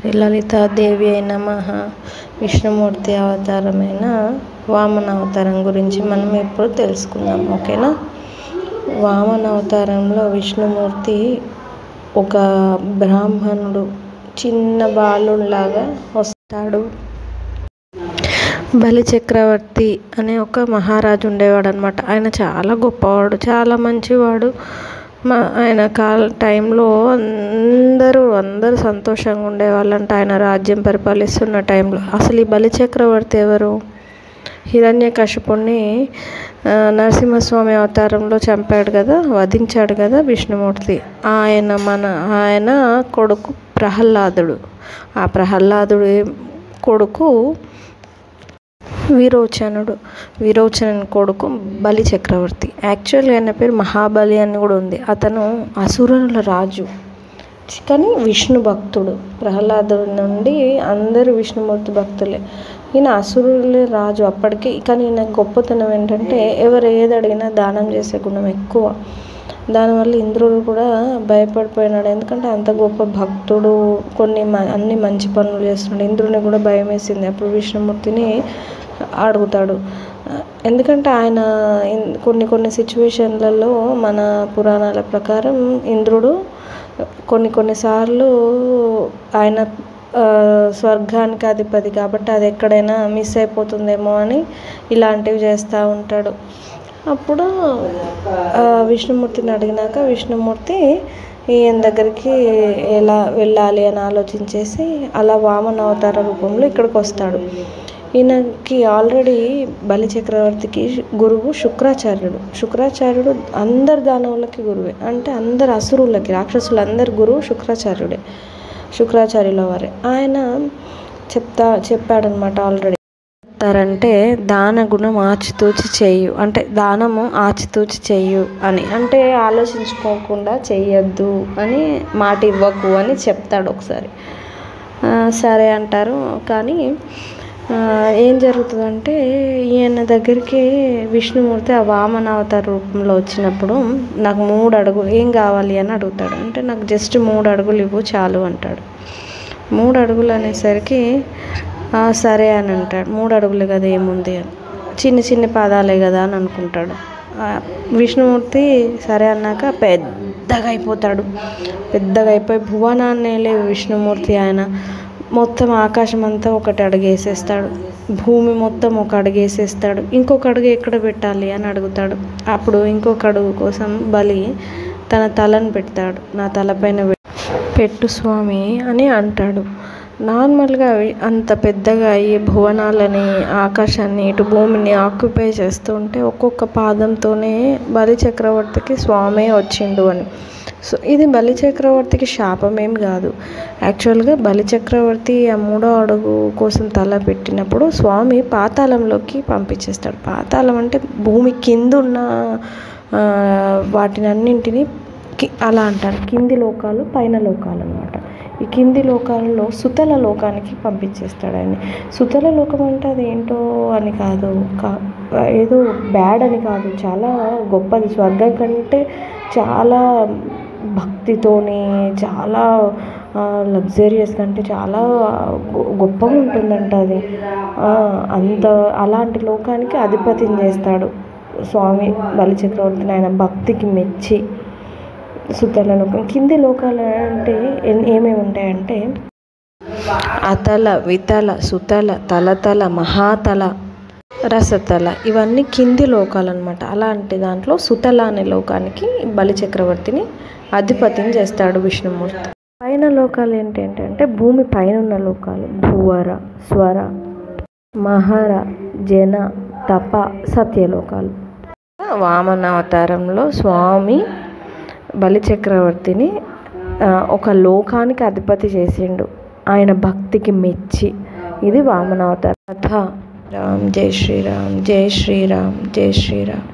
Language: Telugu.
శ్రీ లలితాదేవి అయిన విష్ణుమూర్తి అవతారమైన వామన అవతారం గురించి మనం ఇప్పుడు తెలుసుకుందాం. ఓకేనా. వామన అవతారంలో విష్ణుమూర్తి ఒక బ్రాహ్మణుడు చిన్న బాలులాగా వస్తాడు. బలి చక్రవర్తి అనే ఒక మహారాజు ఉండేవాడు అనమాట. ఆయన చాలా గొప్పవాడు, చాలా మంచివాడు. ఆయన టైంలో అందరూ సంతోషంగా ఉండేవాళ్ళంట. ఆయన రాజ్యం పరిపాలిస్తున్న టైంలో అసలు ఈ బలి చక్రవర్తి ఎవరు? హిరణ్యకశిపుణ్ణి నరసింహస్వామి అవతారంలో చంపాడు కదా, వధించాడు కదా విష్ణుమూర్తి. ఆయన కొడుకు ప్రహ్లాదుడు. ఆ ప్రహ్లాదుడి కొడుకు విరోచనుని కొడుకు బలి చక్రవర్తి. యాక్చువల్గా ఆయన పేరు మహాబలి అని కూడా ఉంది. అతను అసురుల రాజు, కానీ విష్ణు భక్తుడు. ప్రహ్లాదుడి నుండి అందరూ విష్ణుమూర్తి భక్తులే. ఈయన అసురుల రాజు అప్పటికి. కానీ ఈయన గొప్పతనం ఏంటంటే ఎవరు ఏది అడిగినా దానం చేసే గుణం ఎక్కువ. దానివల్ల ఇంద్రుడు కూడా భయపడిపోయినాడు. ఎందుకంటే అంత గొప్ప భక్తుడు, అన్ని మంచి పనులు చేస్తున్నాడు. ఇంద్రుడిని కూడా భయం వేసింది. అప్పుడు విష్ణుమూర్తిని అడుగుతాడు. ఎందుకంటే ఆయన కొన్ని సిచ్యువేషన్లలో మన పురాణాల ప్రకారం ఇంద్రుడు కొన్నిసార్లు ఆయన స్వర్గానికి అధిపతి కాబట్టి అది ఎక్కడైనా మిస్ అయిపోతుందేమో అని ఇలాంటివి చేస్తూ ఉంటాడు. అప్పుడు విష్ణుమూర్తిని అడిగినాక విష్ణుమూర్తి ఈయన దగ్గరికి ఎలా వెళ్ళాలి అని ఆలోచించేసి అలా వామన అవతార రూపంలో ఇక్కడికి వస్తాడు. ఈయనకి ఆల్రెడీ బలి చక్రవర్తికి గురువు శుక్రాచార్యుడు అందరు దానవులకి గురువే. అంటే అందరు అసురులకి, రాక్షసులందరి గురువు శుక్రాచార్యుల వారే. ఆయన చెప్పాడనమాట ఆల్రెడీ. చెప్తారంటే దాన గుణం ఆచితూచి చెయ్యు, అంటే దానము ఆచితూచి చెయ్యు అని, అంటే ఆలోచించుకోకుండా చెయ్యొద్దు అని, మాట ఇవ్వకు అని చెప్తాడు ఒకసారి. సరే అంటారు. కానీ ఏం జరుగుతుందంటే ఈయన దగ్గరికి విష్ణుమూర్తి ఆ వామన అవతార రూపంలో వచ్చినప్పుడు నాకు 3 అడుగులు ఏం కావాలి అని అడుగుతాడు. అంటే నాకు జస్ట్ 3 అడుగులు ఇవ్వు చాలు అంటాడు. 3 అడుగులు అనేసరికి సరే అని అంటాడు. 3 అడుగులే కదా ఏముంది అని, చిన్న పాదాలే కదా అని అనుకుంటాడు. విష్ణుమూర్తి సరే అన్నాక పెద్దగా అయిపోయి భువనాన్నేలే విష్ణుమూర్తి. ఆయన మొత్తం ఆకాశం అంతా ఒకటి అడుగేసేస్తాడు, భూమి మొత్తం ఒక అడుగేసేస్తాడు. ఇంకొక అడుగు ఎక్కడ పెట్టాలి అని అడుగుతాడు. అప్పుడు ఇంకొక అడుగు కోసం బలి తన తలను పెడతాడు. నా తలపైన పెట్టు స్వామి అని అంటాడు. నార్మల్గా అంత పెద్దగా ఈ భువనాలని, ఆకాశాన్ని, ఇటు భూమిని ఆక్యుపై చేస్తూ ఉంటే ఒక్కొక్క పాదంతోనే బలి చక్రవర్తికి స్వామే వచ్చిండు అని. సో ఇది బలి చక్రవర్తికి శాపమేం కాదు. యాక్చువల్గా బలి చక్రవర్తి ఆ 3వ అడుగు కోసం తల పెట్టినప్పుడు స్వామి పాతాళంలోకి పంపించేస్తాడు. పాతాళం అంటే భూమి కింద ఉన్న వాటినన్నింటినీ అలా అంటారు. కింది లోకాలు, పైన లోకాలు అనమాట. ఈ కింది లోకాలలో సుతల లోకానికి పంపించేస్తాడు ఆయన. సుతల లోకం అంటే అది ఏంటో అని కాదు, ఏదో బ్యాడ్ అని కాదు, చాలా గొప్పది. స్వర్గం కంటే చాలా భక్తితోని, చాలా లగ్జరియస్ కంటే చాలా గొప్పగా ఉంటుందంట అది. అలాంటి లోకానికి అధిపతిని చేస్తాడు స్వామి బలి చక్రవర్తిని. ఆయన భక్తికి మెచ్చి సుతల లోకం, కింది లోకాలు అంటే ఏమేమి ఉంటాయంటే అతల, వితల, సుతల, తలతల, మహాతల, రసతల, ఇవన్నీ కింది లోకాలు అనమాట. అలాంటి దాంట్లో సుతల అనే లోకానికి బలి చక్రవర్తిని అధిపతిని చేస్తాడు విష్ణుమూర్తి. పైన లోకాలు ఏంటంటే భూమి పైన ఉన్న లోకాలు భూవర, స్వర, మహర, జన, తప, సత్యలోకాలు. వామన అవతారంలో స్వామి బలి చక్రవర్తిని ఒక లోకానికి అధిపతి చేసిండు ఆయన భక్తికి మెచ్చి. ఇది వామన అవతారం. రామ్ జై శ్రీరామ్, జై శ్రీరామ్, జై శ్రీరామ్.